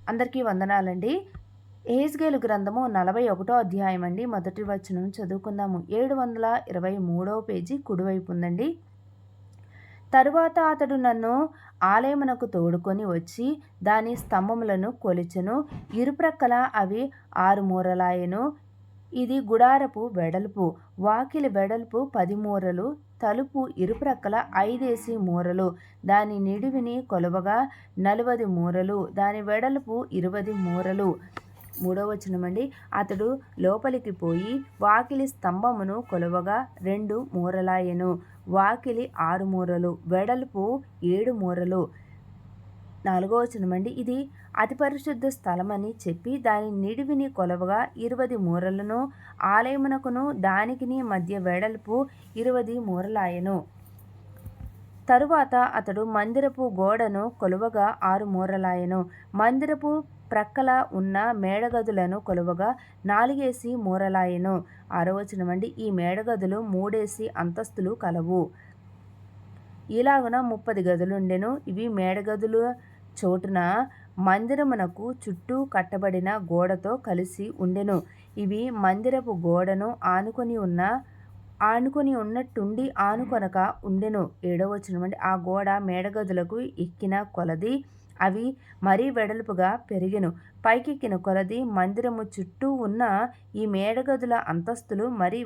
అందరికీ వందనాలండి. యెహెజ్కేలు గ్రంథము 41 అధ్యాయం అండి. మొదటి వచనం చదువుకుందాము. 723 పేజీ కుడివైపు ఉందండి. తరువాత అతడు నన్ను ఆలయమునకు తోడుకొని వచ్చి దాని స్తంభములను కొలిచెను. ఇరుప్రక్కల అవి 6 మూరలాయెను. ఇది గుడారపు వెడల్పు. వాకిలి వెడల్పు 10 మూరలు. తలుపు ఇరుప్రక్కల 5 మూరలు. దాని నిడివిని కొలవగా 40 మూరలు. దాని వెడల్పు 20 మూరలు. 3వ వచనమండి. అతడు లోపలికి పోయి వాకిలి స్తంభమును కొలవగా 2 మూరలాయెను. వాకిలి 6 మూరలు, వెడల్పు 7 మూరలు. 4వ వచనమండి. ఇది అతి పరిశుద్ధ స్థలమని చెప్పి దాని నిడివిని కొలవగా 20 మూరలను. ఆలయమునకును దానికిని మధ్య వెడల్పు 20 మూరలాయెను. తరువాత అతడు మందిరపు గోడను కొలువగా 6 మూరలాయెను. మందిరపు ప్రక్కల ఉన్న మేడగదులను కొలువగా 4 మూరలాయెను. 6వ వచనమండి. ఈ మేడగదులు 3 అంతస్తులు కలవు. ఇలాగున 30 గదులుండెను. ఇవి మేడగదుల చోటున మందిరమునకు చుట్టూ కట్టబడిన గోడతో కలిసి ఉండెను. ఇవి మందిరపు గోడను ఆనుకొని ఉన్నట్టుండి ఆనుకొనక ఉండెను. 7వ వచనమండి. ఆ గోడ మేడగదులకు ఎక్కిన కొలది అవి మరీ వెడల్పుగా పెరిగెను. పైకెక్కిన కొలది మందిరము చుట్టూ ఉన్న ఈ మేడగదుల అంతస్తులు మరీ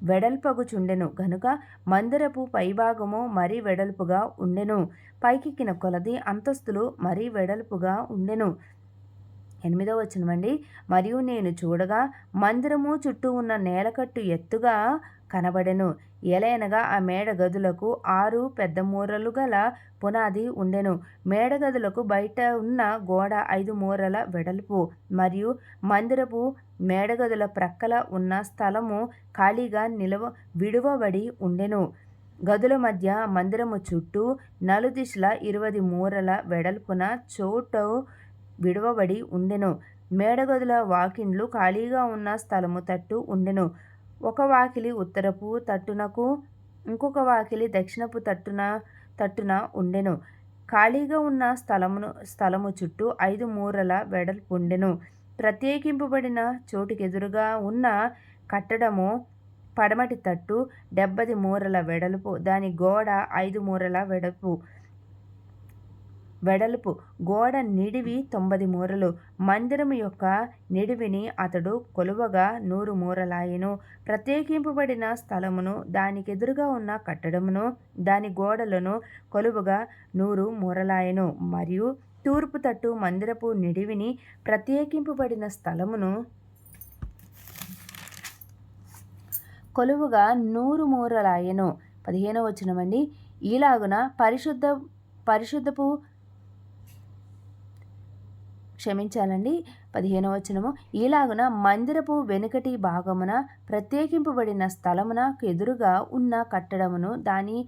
వెడల్పగుచుండెను గనుక మందిరపు పైభాగము మరీ వెడల్పుగా ఉండెను. పైకెక్కిన కొలది అంతస్తులు మరీ వెడల్పుగా ఉండెను. 8వ వచనమండి. మరియు నేను చూడగా మందిరము చుట్టూ ఉన్న నేలకట్టు ఎత్తుగా కనబడెను. ఎలయనగా ఆ మేడగదులకు 6 పెద్ద మూరలు గల పునాది ఉండెను. మేడగదులకు బయట ఉన్న గోడ 5 మూరల వెడల్పు. మరియు మందిరపు మేడగదుల ప్రక్కల ఉన్న స్థలము ఖాళీగా విడువబడి ఉండెను. గదుల మధ్య మందిరము చుట్టూ నలుదిశలా 20 మూరల వెడల్పున చోటు విడువబడి ఉండెను. మేడగదుల వాకిండ్లు ఖాళీగా ఉన్న స్థలము తట్టు ఉండెను. ఒక వాకిలి ఉత్తరపు తట్టునకు, ఇంకొక వాకిలి దక్షిణపు తట్టున ఉండెను. ఖాళీగా ఉన్న స్థలము చుట్టూ 5 మూరల వెడల్పుండెను. ప్రత్యేకింపబడిన చోటుకెదురుగా ఉన్న కట్టడము పడమటి తట్టు 70 మూరల వెడల్పు. దాని గోడ 5 మూరల వెడల్పు. గోడ నిడివి 90 మూరలు. మందిరము యొక్క నిడివిని అతడు కొలువగా 100 మూరలాయెను. ప్రత్యేకింపబడిన స్థలమును, దానికెదురుగా ఉన్న కట్టడమును, దాని గోడలను కొలువగా 100 మూరలాయెను. మరియు తూర్పు తట్టు మందిరపు నిడివిని, ప్రత్యేకింపబడిన స్థలమును కొలువగా 100 మూరలాయెను. 15వ వచనమండి. ఈలాగున పరిశుద్ధపు 15వ వచనము. ఈలాగున మందిరపు వెనుకటి భాగమున ప్రత్యేకింపబడిన స్థలమునకు ఎదురుగా ఉన్న కట్టడమును, దాని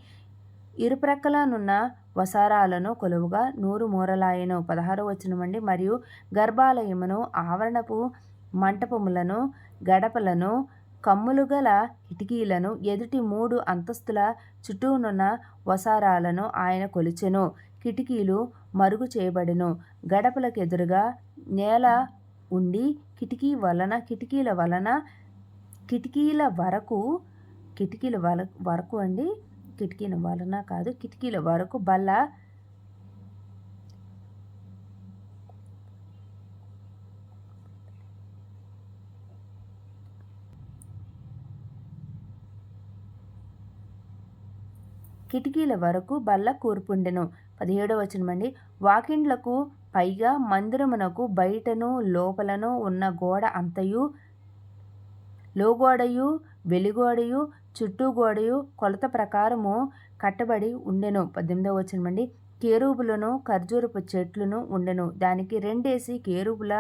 ఇరుప్రక్కలనున్న వసారాలను కొలువుగా 100 మూరలాయెను. 16వ వచనమండి. మరియు గర్భాలయమును, ఆవరణపు మంటపములను, గడపలను, కమ్ములు గల కిటికీలను, ఎదుటి 3 అంతస్తుల చుట్టూనున్న వసారాలను ఆయన కొలిచెను. కిటికీలు మరుగు చేయబడెను. గడపలకెదురుగా నేల ఉండి కిటికీల వరకు బల్ల కూర్పుండెను. 17వ వచనమండి. వాకిండ్లకు పైగా మందిరమునకు బయటను లోపలను ఉన్న గోడ అంతయు, లోగోడయు, వెలిగోడయు, చుట్టూ గోడయు కొలత ప్రకారము కట్టబడి ఉండెను. 18వ వచనమండి. కేరూబులను, ఖర్జూరపు చెట్లును ఉండెను. దానికి 2 కేరూబుల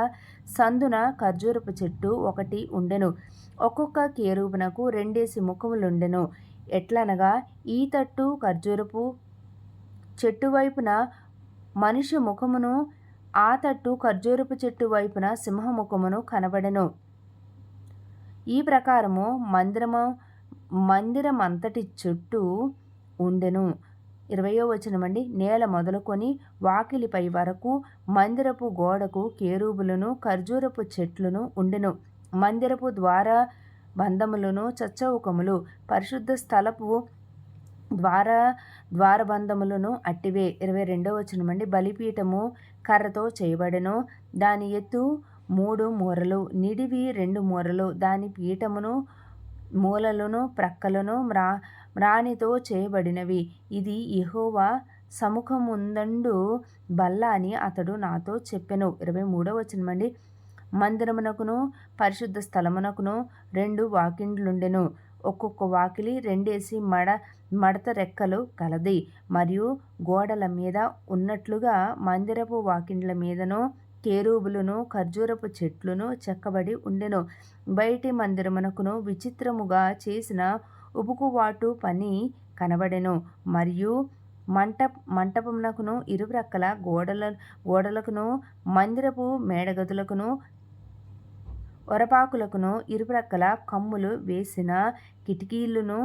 సందున ఖర్జూరపు చెట్టు ఒకటి ఉండెను. ఒక్కొక్క కేరూబునకు 2 ముఖములుండెను. ఎట్లనగా ఈ తట్టు ఖర్జూరపు చెట్టు వైపున మనిషి ముఖమును, ఆ తట్టు ఖర్జూరపు చెట్టు వైపున సింహముఖమును కనబడెను. ఈ ప్రకారము మందిరమంతటి చుట్టూ ఉండెను. 20వ వచనమండి. నేల మొదలుకొని వాకిలిపై వరకు మందిరపు గోడకు కేరూబులను ఖర్జూరపు చెట్లును ఉండెను. మందిరపు ద్వార బంధములను చచ్చౌకములు పరిశుద్ధ స్థలపు ద్వారబంధములను అట్టివే. 22వ వచనమండి. బలిపీఠము కర్రతో చేయబడెను. దాని ఎత్తు 3 మూరలు, నిడివి 2 మూరలు. దాని పీఠమును మూలలను ప్రక్కలను మ్రానితో చేయబడినవి. ఇది యెహోవా సముఖముందుండు బల్ల అని అతడు నాతో చెప్పెను. 23వ వచనమండి. మందిరమునకును పరిశుద్ధ స్థలమునకును 2 వాకిండ్లుండెను. ఒక్కొక్క వాకిలి 2 మడత రెక్కలు కలది. మరియు గోడల మీద ఉన్నట్లుగా మందిరపు వాకిండ్ల మీదను కేరూబులను ఖర్జూరపు చెట్లును చెక్కబడి ఉండెను. బయటి మందిరమునకును విచిత్రముగా చేసిన ఉబుకువాటు పని కనబడెను. మరియు మంటపమునకును ఇరుప్రక్కల గోడలకును మందిరపు మేడగదులకును ఒరపాకులకును ఇరుప్రక్కల కమ్ములు వేసిన కిటికీలును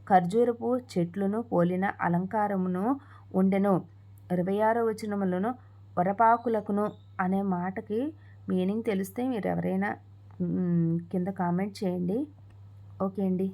ఖర్జూరపు చెట్లును పోలిన అలంకారమును ఉండెను. 26వ వచనములను ఒరపాకులకును అనే మాటకి మీనింగ్ తెలిస్తే మీరు ఎవరైనా కింద కామెంట్ చేయండి. ఓకే అండి.